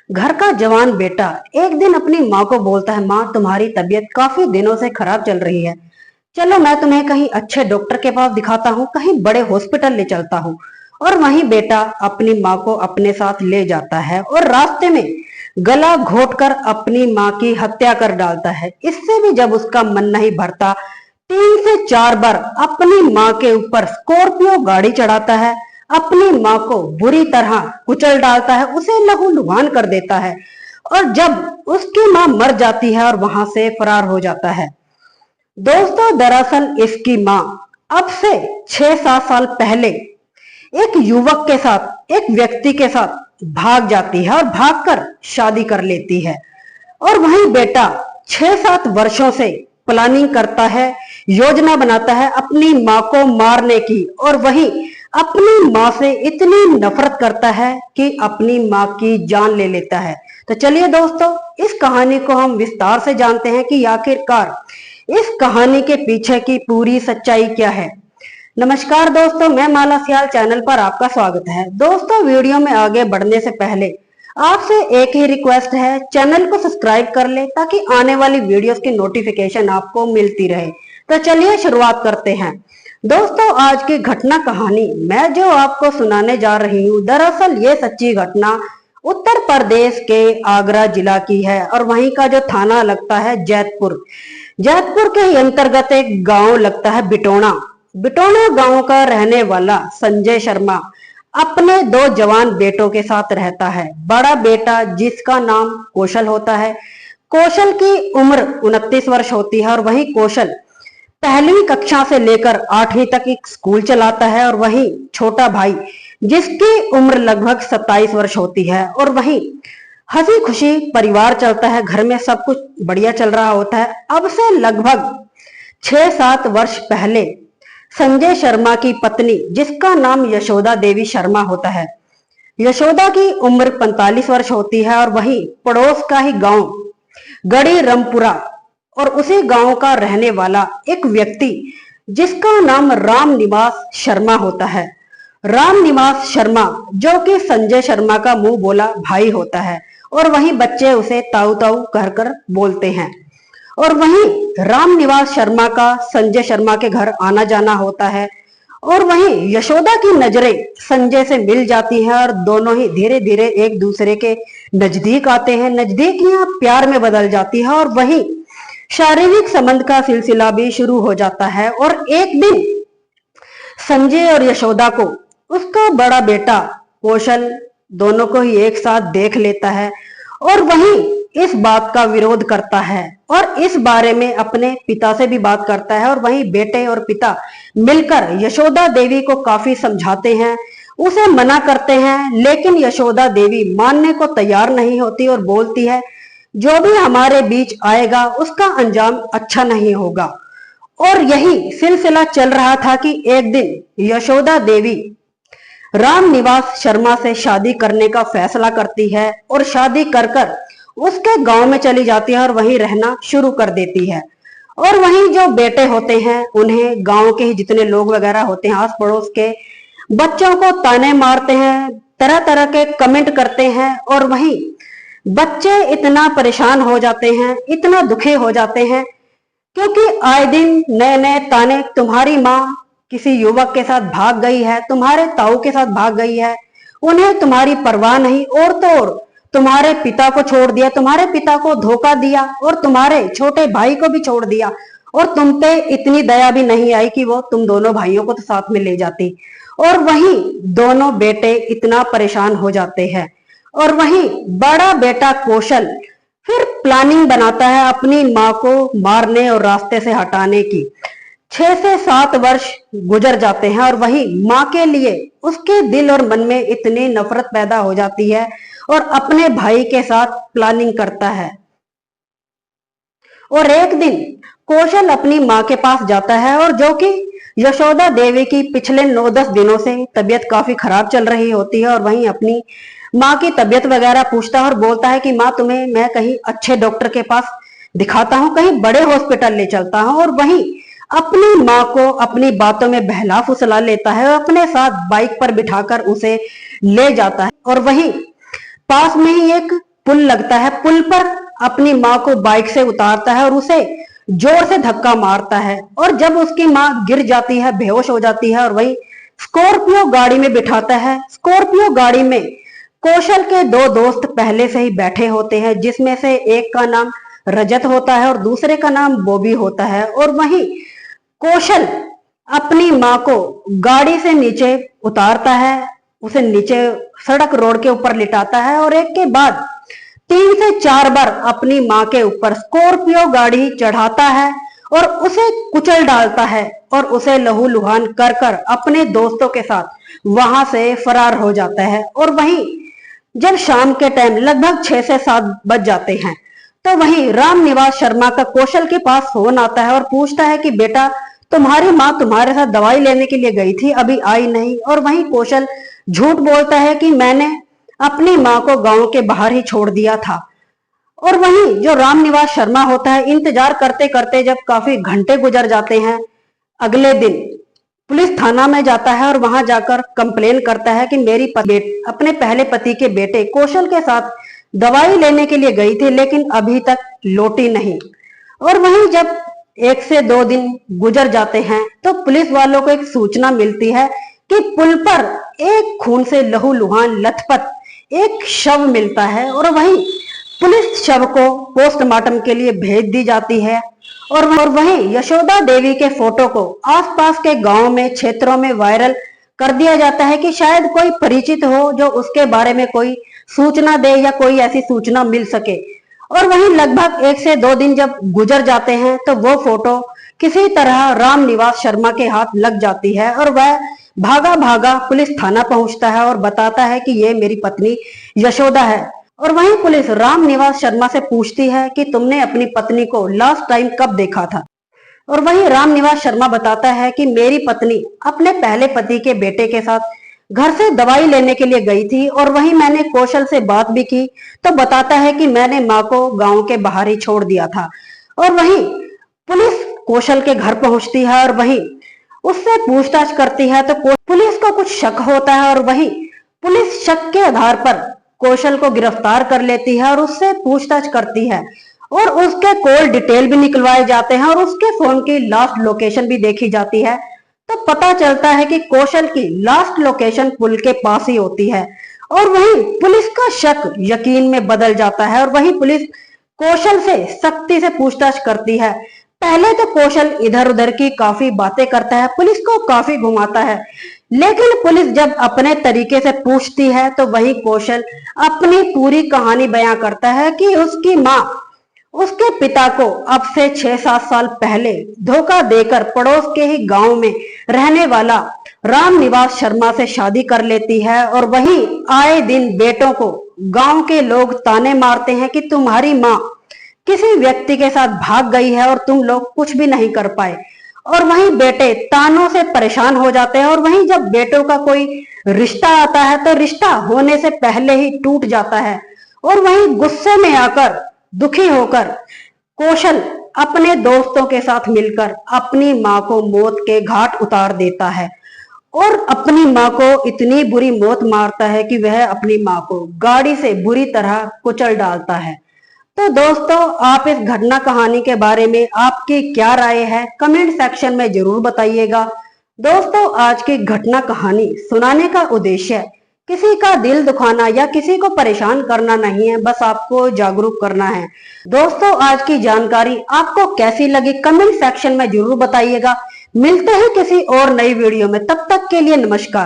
घर का जवान बेटा एक दिन अपनी माँ को बोलता है, माँ तुम्हारी तबीयत काफी दिनों से खराब चल रही है। चलो मैं तुम्हें कहीं अच्छे डॉक्टर के पास दिखाता हूँ, कहीं बड़े हॉस्पिटल ले चलता हूँ। और वहीं बेटा अपनी माँ को अपने साथ ले जाता है और रास्ते में गला घोटकर अपनी माँ की हत्या कर डालता है। इससे भी जब उसका मन नहीं भरता, 3 से 4 बार अपनी माँ के ऊपर स्कॉर्पियो गाड़ी चढ़ाता है, अपनी माँ को बुरी तरह कुचल डालता है, उसे लहूलुहान कर देता है। और जब उसकी माँ मर जाती है और वहां से फरार हो जाता है। दोस्तों, दरअसल इसकी माँ अब से 6-7 साल पहले एक युवक के साथ, एक व्यक्ति के साथ भाग जाती है और भागकर शादी कर लेती है। और वहीं बेटा 6-7 वर्षों से प्लानिंग करता है, योजना बनाता है अपनी माँ को मारने की, और वहीं अपनी माँ से इतनी नफरत करता है कि अपनी माँ की जान ले लेता है। तो चलिए दोस्तों, इस कहानी को हम विस्तार से जानते हैं कि आखिरकार इस कहानी के पीछे की पूरी सच्चाई क्या है। नमस्कार दोस्तों, मैं माला सियाल चैनल पर आपका स्वागत है। दोस्तों, वीडियो में आगे बढ़ने से पहले आपसे एक ही रिक्वेस्ट है, चैनल को सब्सक्राइब कर ले ताकि आने वाली वीडियोस की नोटिफिकेशन आपको मिलती रहे। तो चलिए शुरुआत करते हैं। दोस्तों, आज की घटना कहानी मैं जो आपको सुनाने जा रही हूँ, दरअसल ये सच्ची घटना उत्तर प्रदेश के आगरा जिला की है। और वहीं का जो थाना लगता है जैतपुर, जैतपुर के ही अंतर्गत एक गांव लगता है बिटोणा। बिटोणा गांव का रहने वाला संजय शर्मा अपने 2 जवान बेटों के साथ रहता है। बड़ा बेटा जिसका नाम कौशल होता है, कौशल की उम्र 29 वर्ष होती है। और वहीं कौशल 1ली कक्षा से लेकर 8वीं तक एक स्कूल चलाता है। और वहीं छोटा भाई जिसकी उम्र लगभग 27 वर्ष होती है। और वहीं हंसी खुशी परिवार चलता है, घर में सब कुछ बढ़िया चल रहा होता है। अब से लगभग 6-7 वर्ष पहले संजय शर्मा की पत्नी, जिसका नाम यशोदा देवी शर्मा होता है, यशोदा की उम्र 45 वर्ष होती है। और वहीं पड़ोस का ही गांव गड़ी रामपुरा, और उसी गांव का रहने वाला एक व्यक्ति जिसका नाम राम निवास शर्मा होता है। राम निवास शर्मा जो कि संजय शर्मा का मुंह बोला भाई होता है। और वहीं बच्चे उसे ताऊ ताऊ कहकर बोलते हैं। और वहीं राम निवास शर्मा का संजय शर्मा के घर आना जाना होता है। और वहीं यशोदा की नजरें संजय से मिल जाती हैं और दोनों ही धीरे धीरे एक दूसरे के नजदीक आते हैं। नजदीकियां प्यार में बदल जाती है और वहीं शारीरिक संबंध का सिलसिला भी शुरू हो जाता है। और एक दिन संजय और यशोदा को उसका बड़ा बेटा कौशल दोनों को ही एक साथ देख लेता है और वहीं इस बात का विरोध करता है और इस बारे में अपने पिता से भी बात करता है। और वहीं बेटे और पिता मिलकर यशोदा देवी को काफी समझाते हैं, उसे मना करते हैं, लेकिन यशोदा देवी मानने को तैयार नहीं होती और बोलती है जो भी हमारे बीच आएगा उसका अंजाम अच्छा नहीं होगा। और यही सिलसिला चल रहा था कि एक दिन यशोदा देवी राम निवास शर्मा से शादी करने का फैसला करती है और शादी कर कर उसके गांव में चली जाती है और वहीं रहना शुरू कर देती है। और वहीं जो बेटे होते हैं उन्हें गांव के ही जितने लोग वगैरह होते हैं, आस पड़ोस के बच्चों को ताने मारते हैं, तरह तरह के कमेंट करते हैं। और वहीं बच्चे इतना परेशान हो जाते हैं, इतना दुखी हो जाते हैं, क्योंकि आए दिन नए नए ताने, तुम्हारी माँ किसी युवक के साथ भाग गई है, तुम्हारे ताऊ के साथ भाग गई है, उन्हें तुम्हारी परवाह नहीं, और तो और तुम्हारे पिता को छोड़ दिया, तुम्हारे पिता को धोखा दिया और तुम्हारे छोटे भाई को भी छोड़ दिया, और तुम पे इतनी दया भी नहीं आई कि वो तुम दोनों भाइयों को तो साथ में ले जाती। और वहीं दोनों बेटे इतना परेशान हो जाते हैं। और वहीं बड़ा बेटा कौशल फिर प्लानिंग बनाता है अपनी माँ को मारने और रास्ते से हटाने की। 6 से 7 वर्ष गुजर जाते हैं और वही माँ के लिए उसके दिल और मन में इतनी नफरत पैदा हो जाती है और अपने भाई के साथ प्लानिंग करता है। और एक दिन कौशल अपनी माँ के पास जाता है, और जो कि यशोदा देवी की पिछले 9-10 दिनों से तबीयत काफी खराब चल रही होती है। और वहीं अपनी माँ की तबीयत वगैरह पूछता है और बोलता है कि माँ तुम्हें मैं कहीं अच्छे डॉक्टर के पास दिखाता हूँ, कहीं बड़े हॉस्पिटल ले चलता हूँ। और वहीं अपनी माँ को अपनी बातों में बहला फुसला लेता है और अपने साथ बाइक पर बिठाकर उसे ले जाता है। और वहीं पास में ही एक पुल लगता है, पुल पर अपनी माँ को बाइक से उतारता है और उसे जोर से धक्का मारता है। और जब उसकी माँ गिर जाती है, बेहोश हो जाती है, और वही स्कॉर्पियो गाड़ी में बिठाता है। स्कॉर्पियो गाड़ी में कौशल के दो दोस्त पहले से ही बैठे होते हैं, जिसमें से एक का नाम रजत होता है और दूसरे का नाम बॉबी होता है। और वहीं कौशल अपनी माँ को गाड़ी से नीचे उतारता है, उसे नीचे सड़क रोड के ऊपर लिटाता है और एक के बाद 3 से 4 बार अपनी माँ के ऊपर स्कॉर्पियो गाड़ी चढ़ाता है और उसे कुचल डालता है और उसे लहूलुहान कर कर अपने दोस्तों के साथ वहां से फरार हो जाता है। और वहीं जब शाम के टाइम लगभग 6 से 7 बज जाते हैं, तो वहीं रामनिवास शर्मा का कौशल के पास फोन आता है और पूछता है कि बेटा, तुम्हारी माँ तुम्हारे साथ दवाई लेने के लिए गई थी, अभी आई नहीं। और वहीं कौशल झूठ बोलता है कि मैंने अपनी माँ को गांव के बाहर ही छोड़ दिया था। और वहीं जो रामनिवास शर्मा होता है, इंतजार करते करते जब काफी घंटे गुजर जाते हैं, अगले दिन पुलिस थाना में जाता है और वहां जाकर कंप्लेन करता है कि मेरी अपने पहले पति के बेटे कौशल के साथ दवाई लेने के लिए गई थी, लेकिन अभी तक लौटी नहीं। और वहीं जब 1 से 2 दिन गुजर जाते हैं, तो पुलिस वालों को एक सूचना मिलती है कि पुल पर एक खून से लहूलुहान लथपथ एक शव मिलता है। और वहीं पुलिस शव को पोस्टमार्टम के लिए भेज दी जाती है। और वहीं यशोदा देवी के फोटो को आसपास के गांव में, क्षेत्रों में वायरल कर दिया जाता है कि शायद कोई परिचित हो जो उसके बारे में कोई सूचना दे या कोई ऐसी सूचना मिल सके। और वहीं लगभग 1 से 2 दिन जब गुजर जाते हैं, तो वो फोटो किसी तरह रामनिवास शर्मा के हाथ लग जाती है और वह भागा भागा पुलिस थाना पहुंचता है और बताता है कि ये मेरी पत्नी यशोदा है। और वहीं पुलिस रामनिवास शर्मा से पूछती है कि तुमने अपनी पत्नी को लास्ट टाइम कब देखा था। और वहीं रामनिवास शर्मा बताता है कि मेरी पत्नी अपने पहले पति के बेटे के साथ घर से दवाई लेने के लिए गई थी। और वहीं मैंने कौशल से बात भी की, तो बताता है कि मैंने माँ को गांव के बाहर ही छोड़ दिया था। और वहीं पुलिस कौशल के घर पहुंचती है और वहीं उससे पूछताछ करती है, तो पुलिस को कुछ शक होता है। और वहीं पुलिस शक के आधार पर कौशल को गिरफ्तार कर लेती है और उससे पूछताछ करती है और उसके कॉल डिटेल भी निकलवाए जाते हैं और उसके फोन की लास्ट लोकेशन भी देखी जाती है। तो पता चलता है कि कौशल की लास्ट लोकेशन पुल के पास ही होती है। और वहीं पुलिस का शक यकीन में बदल जाता है और वहीं पुलिस कौशल से सख्ती से पूछताछ करती है। पहले तो कौशल इधर उधर की काफी बातें करता है, पुलिस को काफी घुमाता है, लेकिन पुलिस जब अपने तरीके से पूछती है, तो वही कौशल अपनी पूरी कहानी बयां करता है कि उसकी माँ उसके पिता को अब से 6-7 साल पहले धोखा देकर पड़ोस के ही गांव में रहने वाला रामनिवास शर्मा से शादी कर लेती है। और वहीं आए दिन बेटों को गांव के लोग ताने मारते हैं कि तुम्हारी माँ किसी व्यक्ति के साथ भाग गई है और तुम लोग कुछ भी नहीं कर पाए। और वहीं बेटे तानों से परेशान हो जाते हैं और वहीं जब बेटों का कोई रिश्ता आता है, तो रिश्ता होने से पहले ही टूट जाता है। और वहीं गुस्से में आकर, दुखी होकर कौशल अपने दोस्तों के साथ मिलकर अपनी माँ को मौत के घाट उतार देता है और अपनी माँ को इतनी बुरी मौत मारता है कि वह अपनी माँ को गाड़ी से बुरी तरह कुचल डालता है। तो दोस्तों, आप इस घटना कहानी के बारे में आपकी क्या राय है, कमेंट सेक्शन में जरूर बताइएगा। दोस्तों, आज की घटना कहानी सुनाने का उद्देश्य किसी का दिल दुखाना या किसी को परेशान करना नहीं है, बस आपको जागरूक करना है। दोस्तों, आज की जानकारी आपको कैसी लगी कमेंट सेक्शन में जरूर बताइएगा। मिलते हैं किसी और नई वीडियो में, तब तक के लिए नमस्कार।